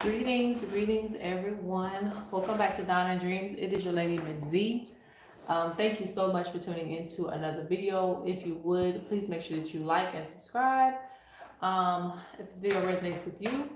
Greetings, everyone. Welcome back to Donna Dreams. It is your lady, Ms.Z. Thank you so much for tuning into another video. If you would, please make sure that you like and subscribe if this video resonates with you.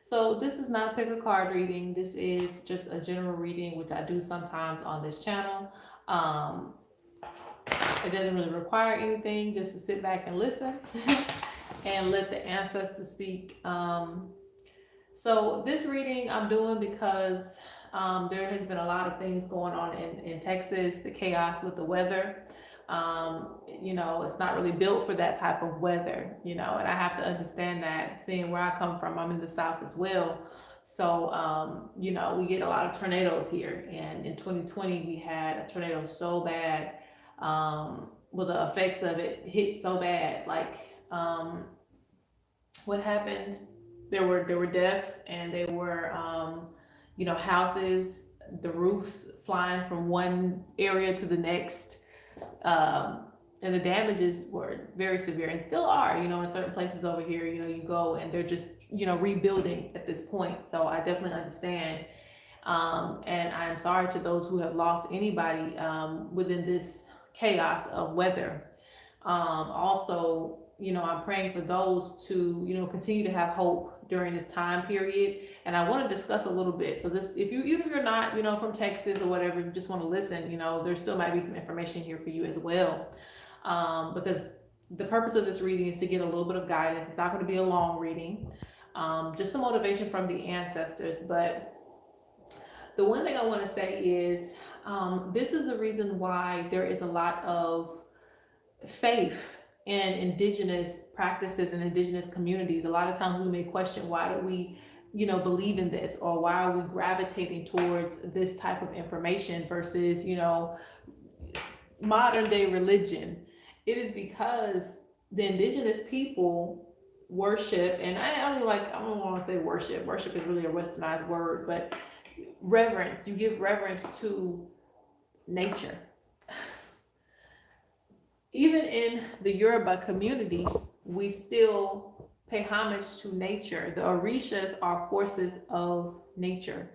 So this is not a pick a card reading. This is just a general reading, which I do sometimes on this channel. It doesn't really require anything, just to sit back and listen and let the ancestors speak. So this reading I'm doing because there has been a lot of things going on in Texas, the chaos with the weather. It's not really built for that type of weather, and I have to understand that. Seeing where I come from, I'm in the South as well. So, we get a lot of tornadoes here. And in 2020, we had a tornado so bad. Well, the effects of it hit so bad. What happened? There were deaths, and there were houses, the roofs flying from one area to the next, and the damages were very severe and still are. In certain places over here, you go and they're just rebuilding at this point. So I definitely understand, and I'm sorry to those who have lost anybody within this chaos of weather. Also, I'm praying for those to, continue to have hope during this time period. And I want to discuss a little bit. So this, if you, even if you're not, from Texas or whatever, you just want to listen, there still might be some information here for you as well. Because the purpose of this reading is to get a little bit of guidance. It's not going to be a long reading. Just some motivation from the ancestors. But the one thing I want to say is, this is the reason why there is a lot of faith and indigenous practices and indigenous communities. A lot of times we may question, why do we believe in this, or why are we gravitating towards this type of information versus modern day religion. It is because the indigenous people worship, and I don't want to say worship is really a westernized word, but reverence. You give reverence to nature. Even in the Yoruba community, we still pay homage to nature. The Orishas are forces of nature,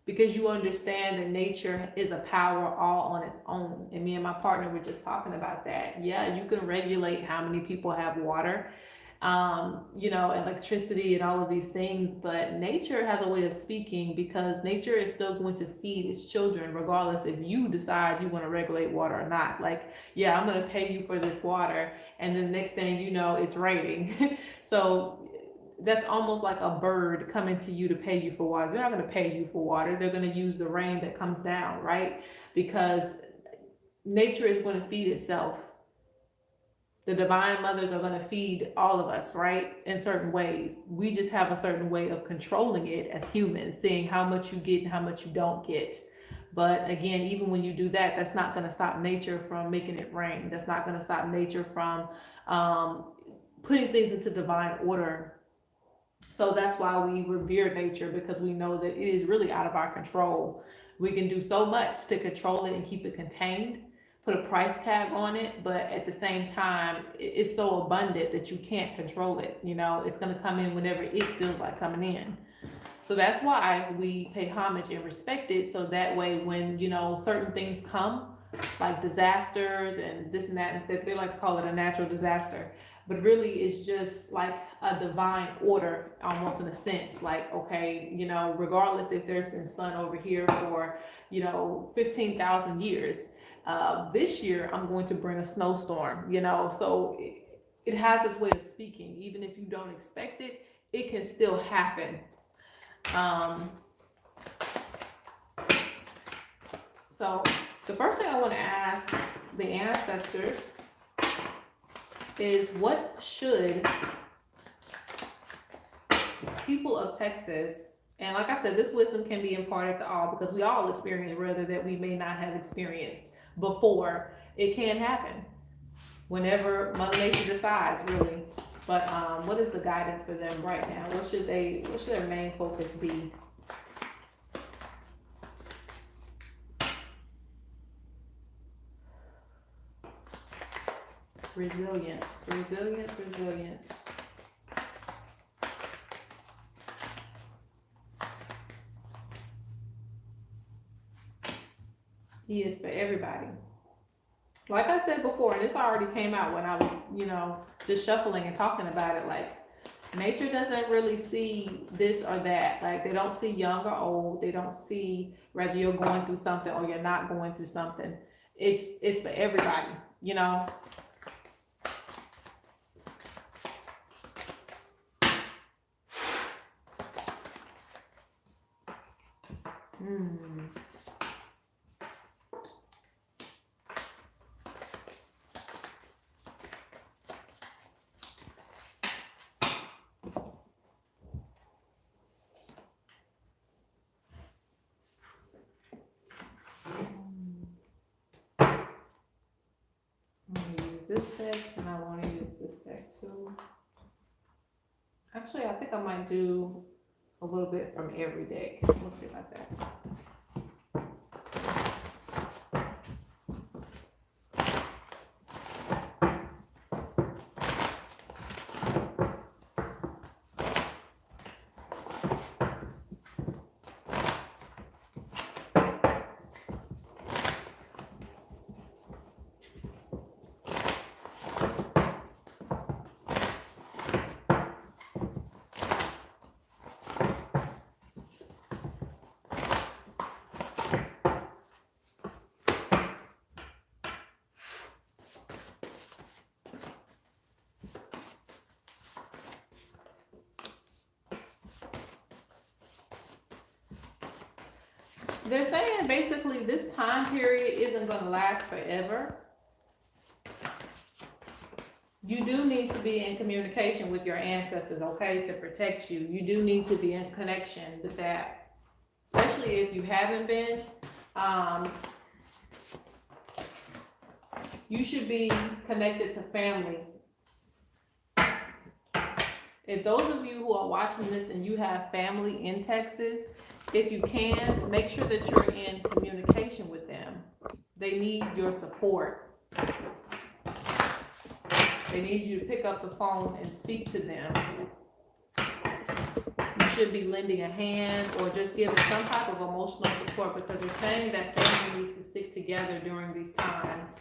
because you understand that nature is a power all on its own. And me and my partner were just talking about that. Yeah, you can regulate how many people have water, electricity and all of these things, but nature has a way of speaking, because nature is still going to feed its children regardless if you decide you want to regulate water or not. I'm going to pay you for this water, and then the next thing you know, it's raining. So that's almost like a bird coming to you to pay you for water. They're not going to pay you for water. They're going to use the rain that comes down, right? Because nature is going to feed itself. The divine mothers are going to feed all of us, right? In certain ways. We just have a certain way of controlling it as humans, seeing how much you get and how much you don't get. But again, even when you do that, that's not going to stop nature from making it rain. That's not going to stop nature from putting things into divine order. So that's why we revere nature, because we know that it is really out of our control. We can do so much to control it and keep it contained, put a price tag on it, but at the same time, it's so abundant that you can't control it. It's going to come in whenever it feels like coming in. So that's why we pay homage and respect it. So that way, when, certain things come, like disasters and this and that, and they like to call it a natural disaster, but really it's just like a divine order, almost in a sense. Okay, regardless if there's been sun over here for, 15,000 years, this year I'm going to bring a snowstorm, so it has its way of speaking. Even if you don't expect it, it can still happen. So the first thing I want to ask the ancestors is, what should people of Texas, and like I said, this wisdom can be imparted to all, because we all experience rather that we may not have experienced before. It can happen whenever Mother Nature decides, really. But what is the guidance for them right now? What should their main focus be? Resilience. He is for everybody. Like I said before, and this already came out when I was, just shuffling and talking about it. Like, nature doesn't really see this or that. Like, they don't see young or old. They don't see whether you're going through something or you're not going through something. It's for everybody, you know. Hmm. I'm gonna use this deck, and I want to use this deck too. Actually, I think I might do a little bit from every deck. We'll see about that. They're saying basically this time period isn't going to last forever. You do need to be in communication with your ancestors, okay, to protect you. You do need to be in connection with that, especially if you haven't been. You should be connected to family. If those of you who are watching this and you have family in Texas, if you can, make sure that you're in communication with them. They need your support. They need you to pick up the phone and speak to them. You should be lending a hand or just giving some type of emotional support, because they're saying that family needs to stick together during these times.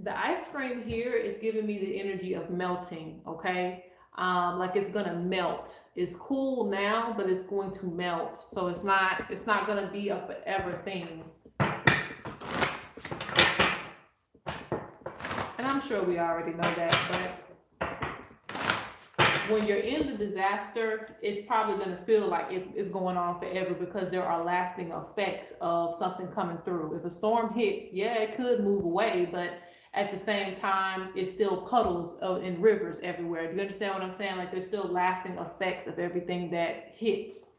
The ice cream here is giving me the energy of melting, okay? Like it's gonna melt. It's cool now, but it's going to melt. So it's not gonna be a forever thing. And I'm sure we already know that, but when you're in the disaster, it's probably gonna feel like it's going on forever, because there are lasting effects of something coming through. If a storm hits, yeah, it could move away, but at the same time, it still puddles in rivers everywhere. Do you understand what I'm saying? Like, there's still lasting effects of everything that hits.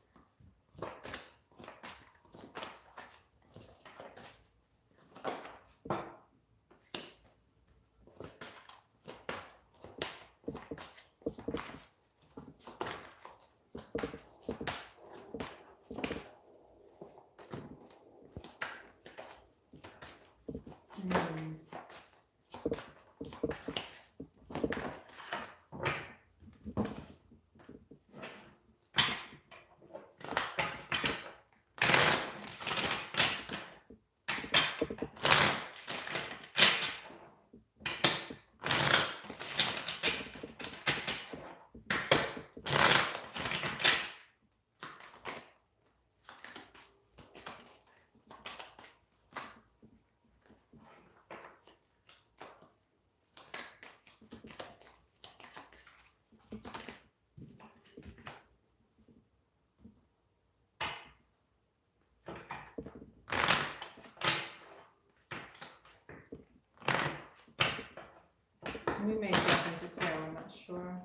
We may jump into tarot, I'm not sure.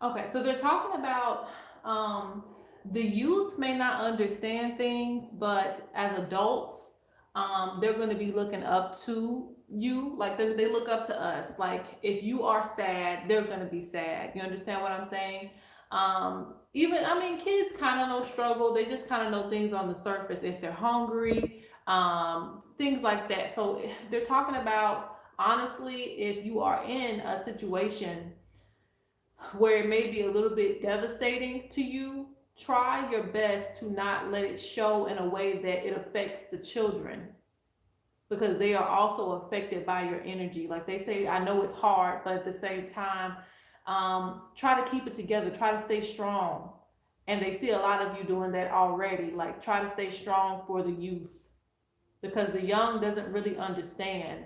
Okay, so they're talking about the youth may not understand things, but as adults, they're going to be looking up to you. Like they look up to us. Like, if you are sad, they're going to be sad. You understand what I'm saying? Even, I mean, kids kind of know struggle. They just kind of know things on the surface. If they're hungry, things like that. So they're talking about, honestly, if you are in a situation where it may be a little bit devastating to you, try your best to not let it show in a way that it affects the children, because they are also affected by your energy. Like they say, I know it's hard, but at the same time, try to keep it together, try to stay strong. And they see a lot of you doing that already. Like, try to stay strong for the youth, because the young doesn't really understand.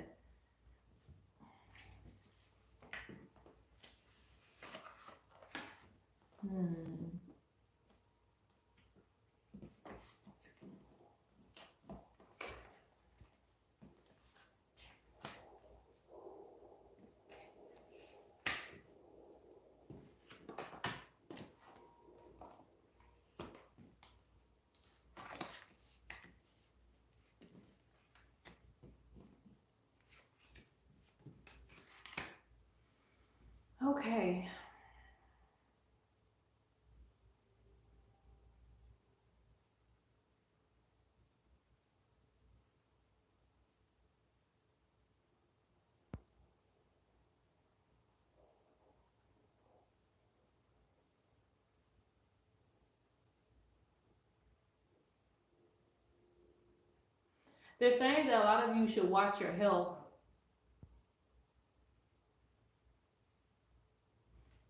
Hmm. Okay. They're saying that a lot of you should watch your health.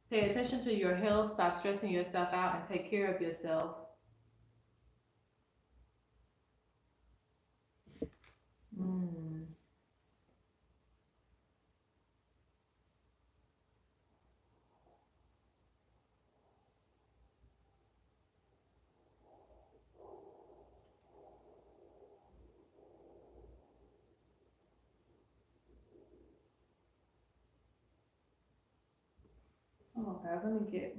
Pay attention to your health, stop stressing yourself out, and take care of yourself. Mm. Oh, guys, let me get.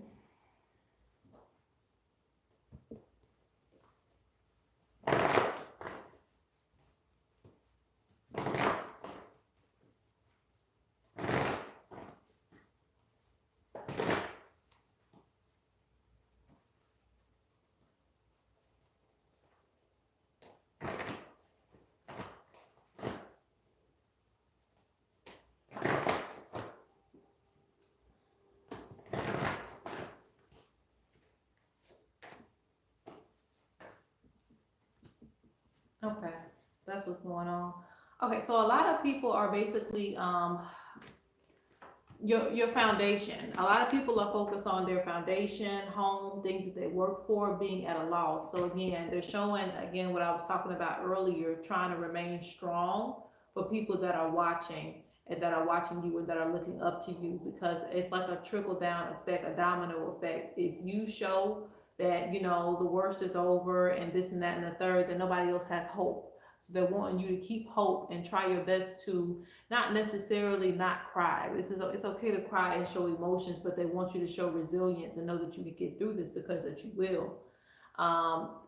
Okay, that's what's going on. Okay, so a lot of people are basically your foundation. A lot of people are focused on their foundation, home, things that they work for, being at a loss. So again, they're showing again what I was talking about earlier, trying to remain strong for people that are watching and that are watching you and that are looking up to you, because it's like a trickle down effect, a domino effect. If you show that, the worst is over and this and that and the third, then nobody else has hope. So they're wanting you to keep hope and try your best to not necessarily not cry. It's okay to cry and show emotions, but they want you to show resilience and know that you can get through this, because that you will.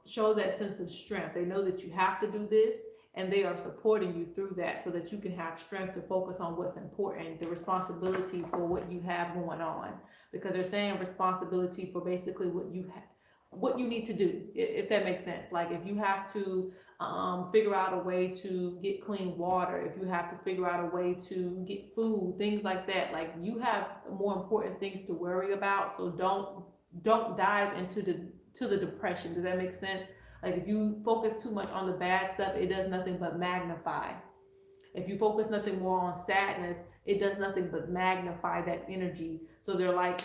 Show that sense of strength. They know that you have to do this, and they are supporting you through that so that you can have strength to focus on what's important, the responsibility for what you have going on, because they're saying responsibility for basically what you need to do, if that makes sense. Like, if you have to figure out a way to get clean water, if you have to figure out a way to get food, things like that, like, you have more important things to worry about. So don't dive into the depression. Does that make sense? Like, if you focus too much on the bad stuff, it does nothing but magnify. If you focus nothing more on sadness, it does nothing but magnify that energy. So they're like,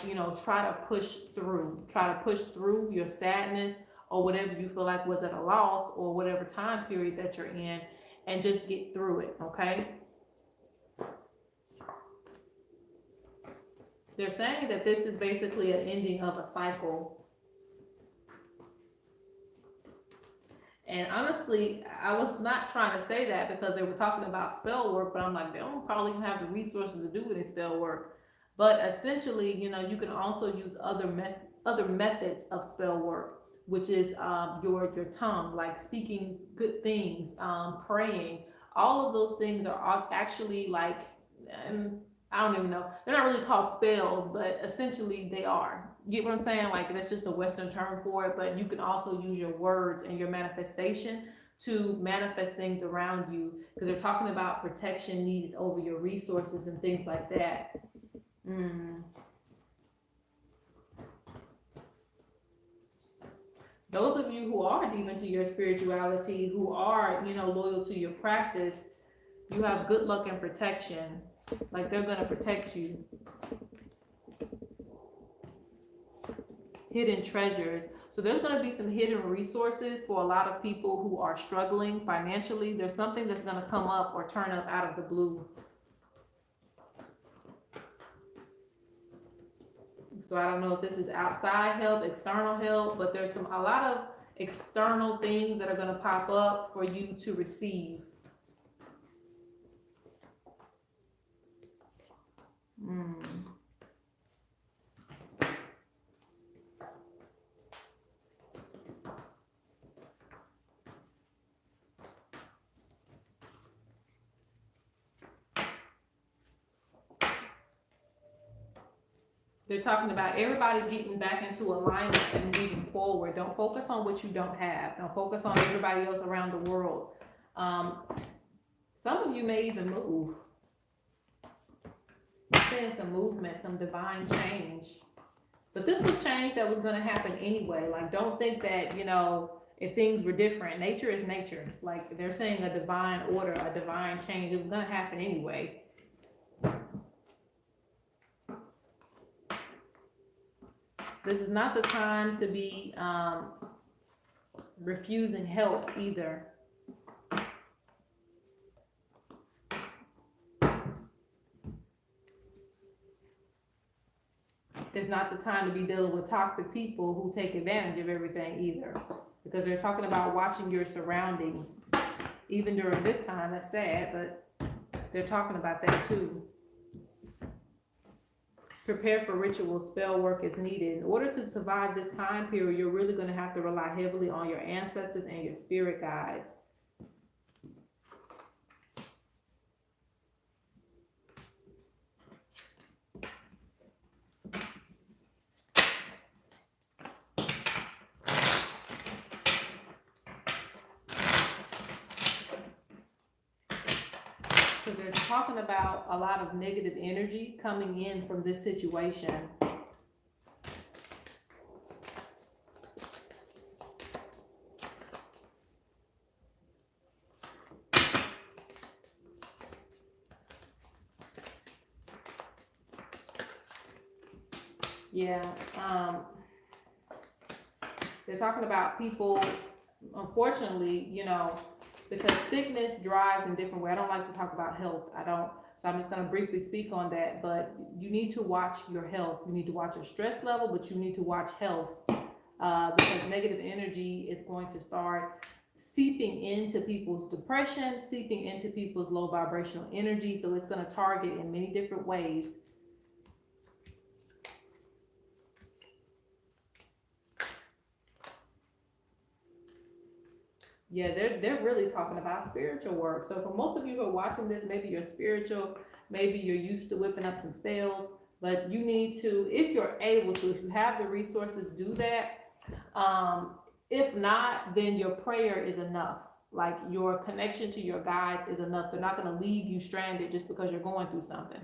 try to push through. Try to push through your sadness or whatever you feel like was at a loss, or whatever time period that you're in, and just get through it, okay? They're saying that this is basically an ending of a cycle. And honestly, I was not trying to say that because they were talking about spell work, but I'm like, they don't probably even have the resources to do any spell work. But essentially, you can also use other methods of spell work, which is your tongue, like speaking good things, praying. All of those things are actually like, um, I don't even know. They're not really called spells, but essentially they are. You get what I'm saying? Like, that's just a Western term for it, but you can also use your words and your manifestation to manifest things around you, because they're talking about protection needed over your resources and things like that. Those of you who are deep into your spirituality, who are, loyal to your practice, you have good luck and protection. Like, they're going to protect you. Hidden treasures. So there's going to be some hidden resources for a lot of people who are struggling financially. There's something that's going to come up or turn up out of the blue. So I don't know if this is outside help, external help, but there's a lot of external things that are going to pop up for you to receive. They're talking about everybody getting back into alignment and moving forward. Don't focus on what you don't have. Don't focus on everybody else around the world. Some of you may even move. I'm seeing some movement, some divine change. But this was change that was going to happen anyway. Like, don't think that, if things were different. Nature is nature. Like, they're saying a divine order, a divine change. It was going to happen anyway. This is not the time to be refusing help either. It's not the time to be dealing with toxic people who take advantage of everything either. Because they're talking about watching your surroundings. Even during this time, that's sad, but they're talking about that too. Prepare for ritual. Spell work is needed. In order to survive this time period, you're really going to have to rely heavily on your ancestors and your spirit guides. Because they're talking about a lot of negative energy coming in from this situation. Yeah, they're talking about people, unfortunately, because sickness drives in different ways. I don't like to talk about health. So I'm just going to briefly speak on that. But you need to watch your health. You need to watch your stress level, but you need to watch health because negative energy is going to start seeping into people's depression, seeping into people's low vibrational energy. So it's going to target in many different ways. Yeah, they're really talking about spiritual work. So for most of you who are watching this, maybe you're spiritual, maybe you're used to whipping up some spells, but you need to, if you're able to, if you have the resources, do that. If not, then your prayer is enough. Like, your connection to your guides is enough. They're not going to leave you stranded just because you're going through something.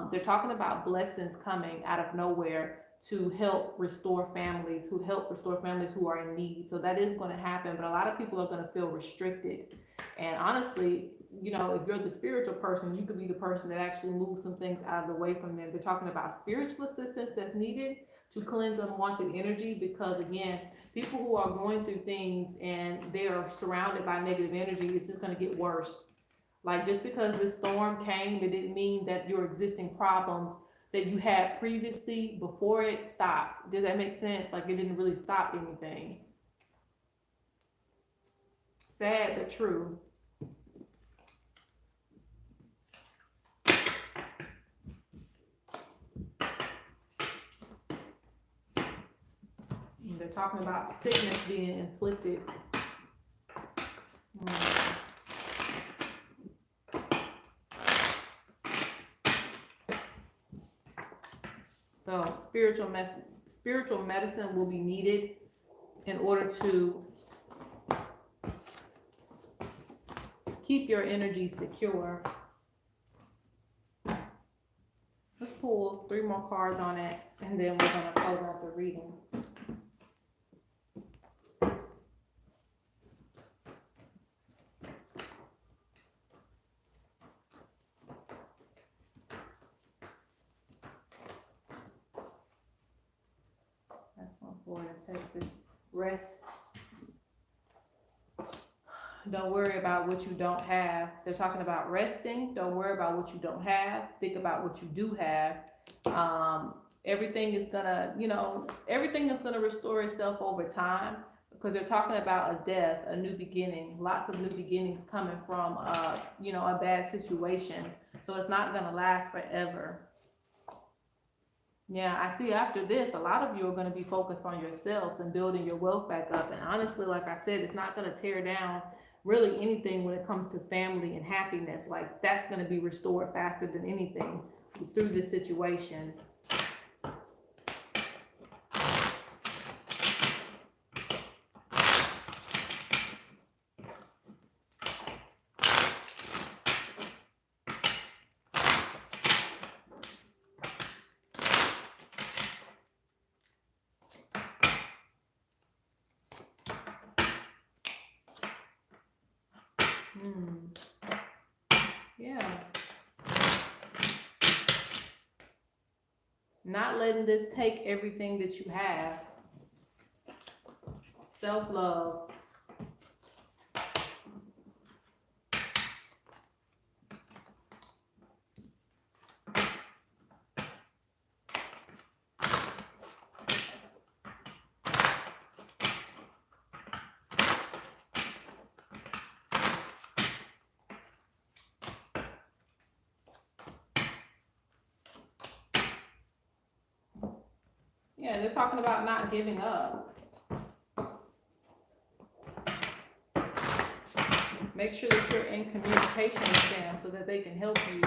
They're talking about blessings coming out of nowhere to help restore families, who are in need. So that is going to happen, but a lot of people are going to feel restricted. And honestly, if you're the spiritual person, you could be the person that actually moves some things out of the way from them. They're talking about spiritual assistance that's needed to cleanse unwanted energy, because again, people who are going through things and they are surrounded by negative energy, it's just going to get worse. Like, just because this storm came, it didn't mean that your existing problems that you had previously before it stopped. Does that make sense? Like, it didn't really stop anything. Sad but true. And they're talking about sickness being inflicted. So spiritual medicine will be needed in order to keep your energy secure. Let's pull 3 more cards on it, and then we're going to close out the reading. That's one for Texas. Rest. Don't worry about what you don't have. They're talking about resting. Don't worry about what you don't have. Think about what you do have. Everything is gonna, everything is gonna restore itself over time, because they're talking about a death, a new beginning, lots of new beginnings coming from, a bad situation. So it's not gonna last forever. Yeah, I see after this, a lot of you are going to be focused on yourselves and building your wealth back up. And honestly, like I said, it's not going to tear down really anything when it comes to family and happiness. Like, that's going to be restored faster than anything through this situation. Yeah. Not letting this take everything that you have. Self-love. Yeah, they're talking about not giving up. Make sure that you're in communication with them so that they can help you.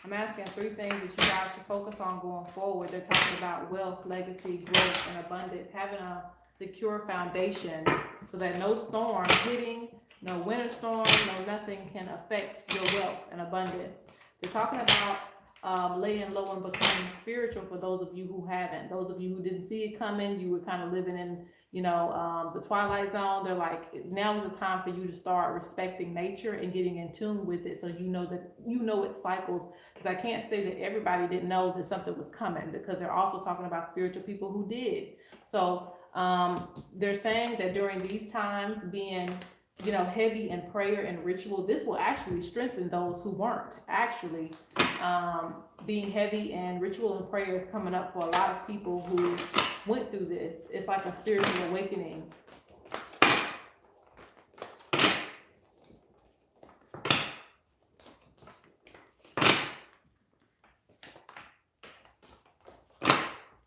I'm asking 3 things that you guys should focus on going forward. They're talking about wealth, legacy, growth, and abundance. Having a secure foundation so that no storm hitting, no winter storm, no nothing can affect your wealth and abundance. They're talking about laying low and becoming spiritual for those of you who haven't. Those of you who didn't see it coming, you were kind of living in, the twilight zone. They're like, now is the time for you to start respecting nature and getting in tune with it, so you know its cycles. Because I can't say that everybody didn't know that something was coming, because they're also talking about spiritual people who did. So they're saying that during these times, being heavy in prayer and ritual, this will actually strengthen those who weren't. Actually, being heavy in ritual and prayer is coming up for a lot of people who went through this. It's like a spiritual awakening.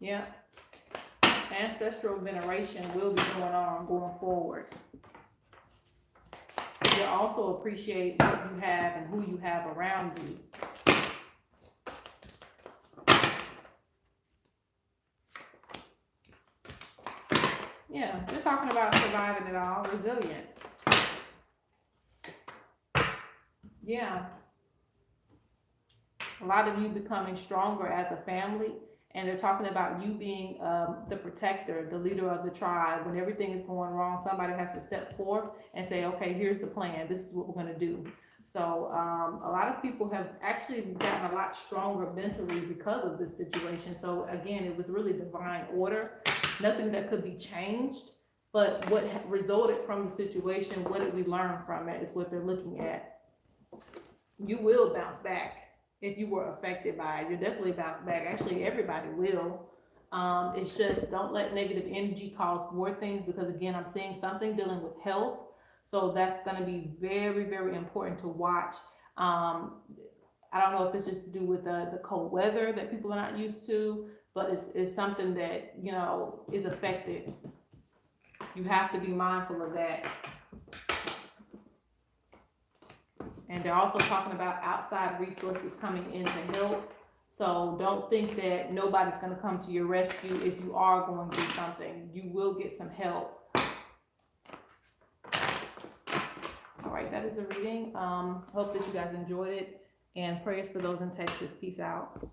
Yeah. Ancestral veneration will be going forward. You'll also appreciate what you have and who you have around you. Yeah, they're talking about surviving it all, resilience. Yeah. A lot of you becoming stronger as a family. And they're talking about you being the protector, the leader of the tribe. When everything is going wrong, somebody has to step forth and say, okay, here's the plan. This is what we're going to do. So a lot of people have actually gotten a lot stronger mentally because of this situation. So again, it was really divine order. Nothing that could be changed. But what resulted from the situation, what did we learn from it, is what they're looking at. You will bounce back. If you were affected by it, you'll definitely bounce back. Actually, everybody will. It's just, don't let negative energy cause more things, because again, I'm seeing something dealing with health. So that's going to be very, very important to watch. I don't know if it's just to do with the cold weather that people are not used to, but it's something that, is affected. You have to be mindful of that. And they're also talking about outside resources coming in to help. So don't think that nobody's going to come to your rescue if you are going through something. You will get some help. All right, that is a reading. Hope that you guys enjoyed it, and prayers for those in Texas. Peace out.